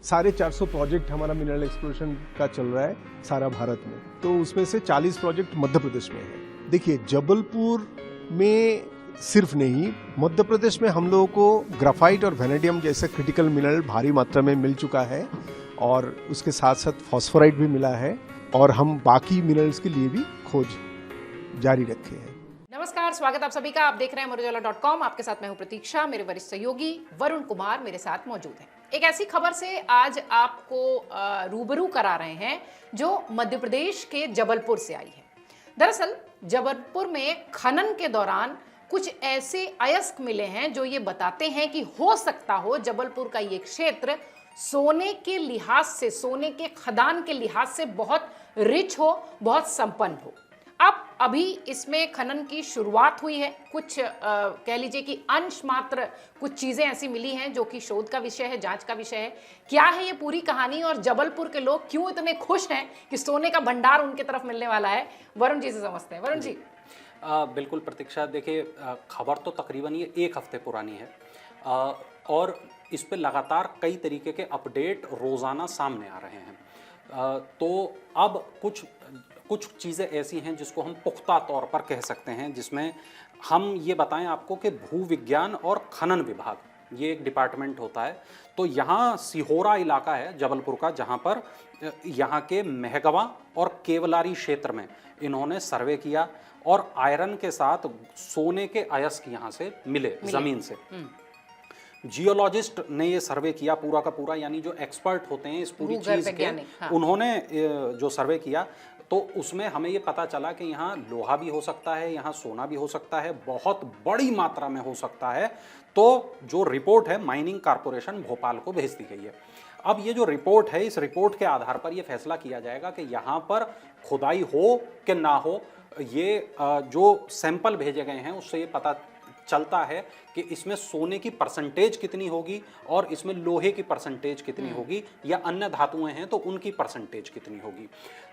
450 project हमारा mineral exploration का चल रहा है सारा भारत में। तो उसमें से 40 प्रोजेक्ट मध्य प्रदेश में है। देखिए, जबलपुर में सिर्फ नहीं, मध्य प्रदेश में हम लोगों को ग्राफाइट और वेनेडियम जैसे क्रिटिकल मिनरल भारी मात्रा में मिल चुका है और उसके साथ साथ फॉस्फोराइट भी मिला है और हम बाकी मिनरल्स के लिए भी खोज जारी रखे हैं। नमस्कार, स्वागत आप सभी का। आप देख रहे हैं अमरोजाला.com। आपके साथ मैं हूं प्रतीक्षा। मेरे वरिष्ठ सहयोगी वरुण कुमार मेरे साथ मौजूद हैं। एक ऐसी खबर से आज आपको रूबरू करा रहे हैं जो मध्य प्रदेश के जबलपुर से आई है। दरअसल जबलपुर में खनन के दौरान कुछ ऐसे अयस्क मिले हैं जो ये बताते हैं कि हो सकता हो जबलपुर का ये क्षेत्र सोने के लिहाज से, सोने के खदान के लिहाज से बहुत रिच हो, बहुत संपन्न हो। अब अभी इसमें खनन की शुरुआत हुई है। कुछ कह लीजिए कि अंश मात्र कुछ चीजें ऐसी मिली हैं जो कि शोध का विषय है, जांच का विषय है। क्या है ये पूरी कहानी और जबलपुर के लोग क्यों इतने खुश हैं कि सोने का भंडार उनके तरफ मिलने वाला है, वरुण जी से समझते हैं। वरुण जी। बिल्कुल प्रतीक्षा, देखिए खबर तो तकरीबन ये एक हफ्ते पुरानी है और इस पे लगातार कई तरीके के अपडेट रोज़ाना सामने आ रहे हैं। तो अब कुछ चीज़ें ऐसी हैं जिसको हम पुख्ता तौर पर कह सकते हैं, जिसमें हम ये बताएं आपको कि भू विज्ञान और खनन विभाग, ये एक डिपार्टमेंट होता है। तो यहाँ सिहोरा इलाका है जबलपुर का, जहाँ पर यहाँ के महगवा और केवलारी क्षेत्र में इन्होंने सर्वे किया और आयरन के साथ सोने के अयस्क यहाँ से मिले ज़मीन से। जियोलॉजिस्ट ने ये सर्वे किया पूरा का पूरा, यानी जो एक्सपर्ट होते हैं इस पूरी चीज़ के, हाँ। उन्होंने जो सर्वे किया तो उसमें हमें ये पता चला कि यहाँ लोहा भी हो सकता है, यहाँ सोना भी हो सकता है, बहुत बड़ी मात्रा में हो सकता है। तो जो रिपोर्ट है माइनिंग कारपोरेशन भोपाल को भेज दी गई है। अब ये जो रिपोर्ट है, इस रिपोर्ट के आधार पर ये फैसला किया जाएगा कि यहाँ पर खुदाई हो कि ना हो। ये जो सैंपल भेजे गए हैं उससे ये पता चलता है कि इसमें सोने की परसेंटेज कितनी होगी और इसमें लोहे की परसेंटेज कितनी होगी, या अन्य धातुएं हैं तो उनकी परसेंटेज कितनी होगी।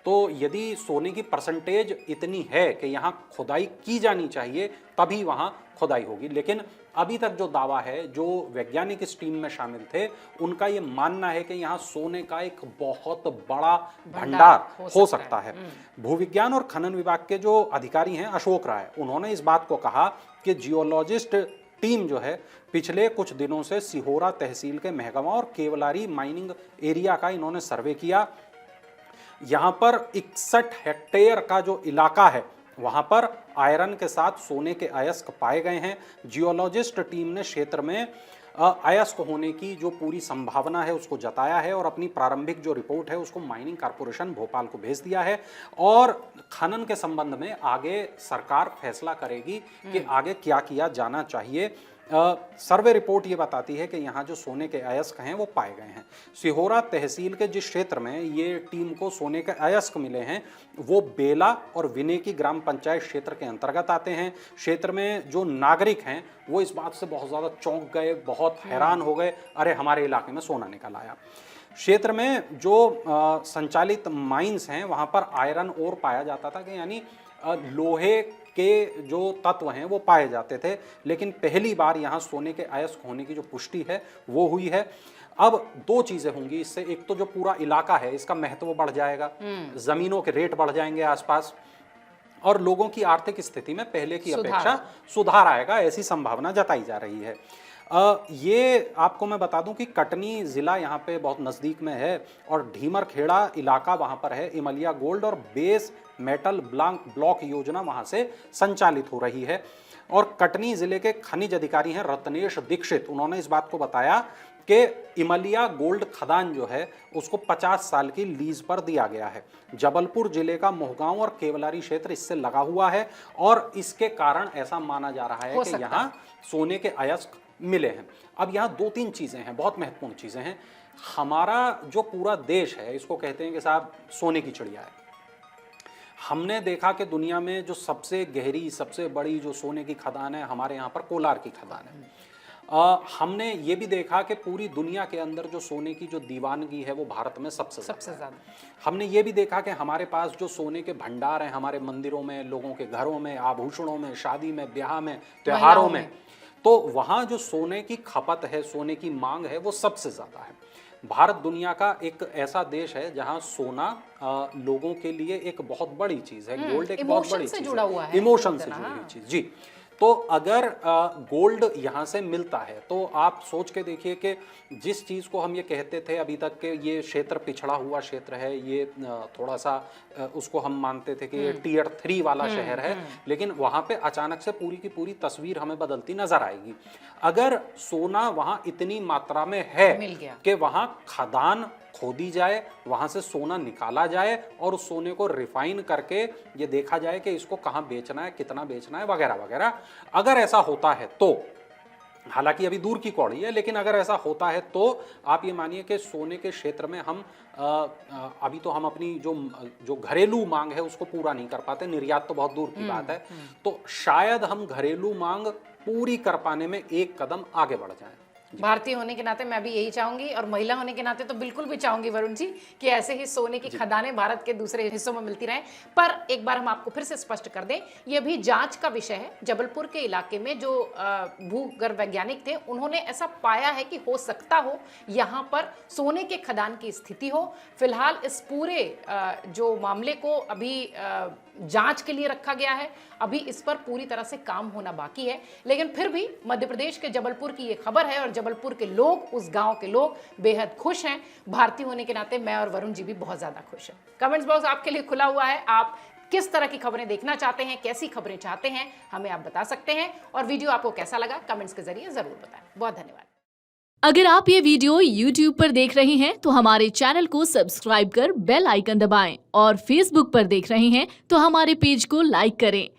तो यदि सोने की परसेंटेज इतनी है कि यहाँ खुदाई की जानी चाहिए, तभी वहाँ खुदाई होगी। लेकिन अभी तक जो दावा है, जो वैज्ञानिक इस टीम में शामिल थे, उनका ये मानना है कि यहाँ सोने का एक बहुत बड़ा भंडार हो सकता है। भूविज्ञान और खनन विभाग के जो अधिकारी हैं अशोक राय, उन्होंने इस बात को कहा कि जियोलॉजिस्ट टीम जो है पिछले कुछ दिनों से सिहोरा तहसील के महगवा और केवलारी माइनिंग एरिया का इन्होंने सर्वे किया। यहाँ पर 61 हेक्टेयर का जो इलाका है वहाँ पर आयरन के साथ सोने के अयस्क पाए गए हैं। जियोलॉजिस्ट टीम ने क्षेत्र में अयस्क होने की जो पूरी संभावना है उसको जताया है और अपनी प्रारंभिक जो रिपोर्ट है उसको माइनिंग कारपोरेशन भोपाल को भेज दिया है। और खनन के संबंध में आगे सरकार फैसला करेगी कि आगे क्या किया जाना चाहिए। सर्वे रिपोर्ट ये बताती है कि यहाँ जो सोने के अयस्क हैं वो पाए गए हैं। सिहोरा तहसील के जिस क्षेत्र में ये टीम को सोने के अयस्क मिले हैं वो बेला और विनेकी ग्राम पंचायत क्षेत्र के अंतर्गत आते हैं। क्षेत्र में जो नागरिक हैं वो इस बात से बहुत ज़्यादा चौंक गए, बहुत हैरान हो गए, अरे हमारे इलाके में सोना निकल आया। क्षेत्र में जो संचालित माइंस हैं वहाँ पर आयरन ओर पाया जाता था, कि यानी लोहे के जो तत्व हैं वो पाए जाते थे, लेकिन पहली बार यहाँ सोने के अयस्क होने की जो पुष्टि है वो हुई है। अब दो चीजें होंगी इससे, एक तो जो पूरा इलाका है इसका महत्व बढ़ जाएगा, जमीनों के रेट बढ़ जाएंगे आसपास, और लोगों की आर्थिक स्थिति में पहले की अपेक्षा सुधार आएगा, ऐसी संभावना जताई जा रही है। ये आपको मैं बता दूं कि कटनी ज़िला यहाँ पे बहुत नज़दीक में है और ढीमर खेड़ा इलाका वहाँ पर है। इमलिया गोल्ड और बेस मेटल ब्लॉक योजना वहाँ से संचालित हो रही है। और कटनी ज़िले के खनिज अधिकारी हैं रत्नेश दीक्षित, उन्होंने इस बात को बताया कि इमलिया गोल्ड खदान जो है उसको 50 साल की लीज पर दिया गया है। जबलपुर जिले का मोहगांव और केवलारी क्षेत्र इससे लगा हुआ है और इसके कारण ऐसा माना जा रहा है कि यहाँ सोने के अयस्क मिले हैं। अब यहाँ दो तीन चीज़ें हैं, बहुत महत्वपूर्ण चीज़ें हैं। हमारा जो पूरा देश है इसको कहते हैं कि साहब सोने की चिड़िया है। हमने देखा कि दुनिया में जो सबसे गहरी, सबसे बड़ी जो सोने की खदान है हमारे यहाँ पर कोलार की खदान है। हमने ये भी देखा कि पूरी दुनिया के अंदर जो सोने की जो दीवानगी है वो भारत में सबसे ज़्यादा। हमने ये भी देखा कि हमारे पास जो सोने के भंडार हैं हमारे मंदिरों में, लोगों के घरों में, आभूषणों में, शादी में, ब्याह में, त्योहारों में, तो वहाँ जो सोने की खपत है, सोने की मांग है वो सबसे ज़्यादा है। भारत दुनिया का एक ऐसा देश है जहां सोना लोगों के लिए एक बहुत बड़ी चीज है। गोल्ड एक बहुत बड़ी से चीज जुड़ा हुआ है, इमोशन से जुड़ी हुई चीज। जी, तो अगर गोल्ड यहाँ से मिलता है तो आप सोच के देखिए कि जिस चीज़ को हम ये कहते थे अभी तक के ये क्षेत्र पिछड़ा हुआ क्षेत्र है, ये थोड़ा सा उसको हम मानते थे कि ये टियर 3 वाला शहर है, लेकिन वहाँ पे अचानक से पूरी की पूरी तस्वीर हमें बदलती नजर आएगी। अगर सोना वहाँ इतनी मात्रा में है कि वहाँ खदान खोदी जाए, वहां से सोना निकाला जाए और उस सोने को रिफाइन करके ये देखा जाए कि इसको कहाँ बेचना है, कितना बेचना है, वगैरह वगैरह। अगर ऐसा होता है तो, हालांकि अभी दूर की कौड़ी है, लेकिन अगर ऐसा होता है तो आप ये मानिए कि सोने के क्षेत्र में हम अभी तो हम अपनी जो घरेलू मांग है उसको पूरा नहीं कर पाते, निर्यात तो बहुत दूर की बात है, तो शायद हम घरेलू मांग पूरी कर पाने में एक कदम आगे बढ़ जाएं। भारतीय होने के नाते मैं भी यही चाहूंगी, और महिला होने के नाते तो बिल्कुल भी चाहूंगी वरुण जी कि ऐसे ही सोने की खदानें भारत के दूसरे हिस्सों में मिलती रहें। पर एक बार हम आपको फिर से स्पष्ट कर दें, ये भी जांच का विषय है। जबलपुर के इलाके में जो भूगर्भ वैज्ञानिक थे उन्होंने ऐसा पाया है कि हो सकता हो यहाँ पर सोने के खदान की स्थिति हो। फिलहाल इस पूरे जो मामले को अभी जांच के लिए रखा गया है, अभी इस पर पूरी तरह से काम होना बाकी है, लेकिन फिर भी मध्य प्रदेश के जबलपुर की ये खबर है और जबलपुर के लोग, उस गांव के लोग बेहद खुश हैं। भारतीय होने के नाते मैं और वरुण जी भी बहुत ज्यादा खुश हैं। कमेंट्स बॉक्स आपके लिए खुला हुआ है, आप किस तरह की खबरें देखना चाहते हैं, कैसी खबरें चाहते हैं, हमें आप बता सकते हैं। और वीडियो आपको कैसा लगा कमेंट्स के जरिए जरूर बताएं। बहुत धन्यवाद। अगर आप ये वीडियो YouTube पर देख रहे हैं तो हमारे चैनल को सब्सक्राइब कर बेल आइकन दबाएं, और Facebook पर देख रहे हैं तो हमारे पेज को लाइक करें।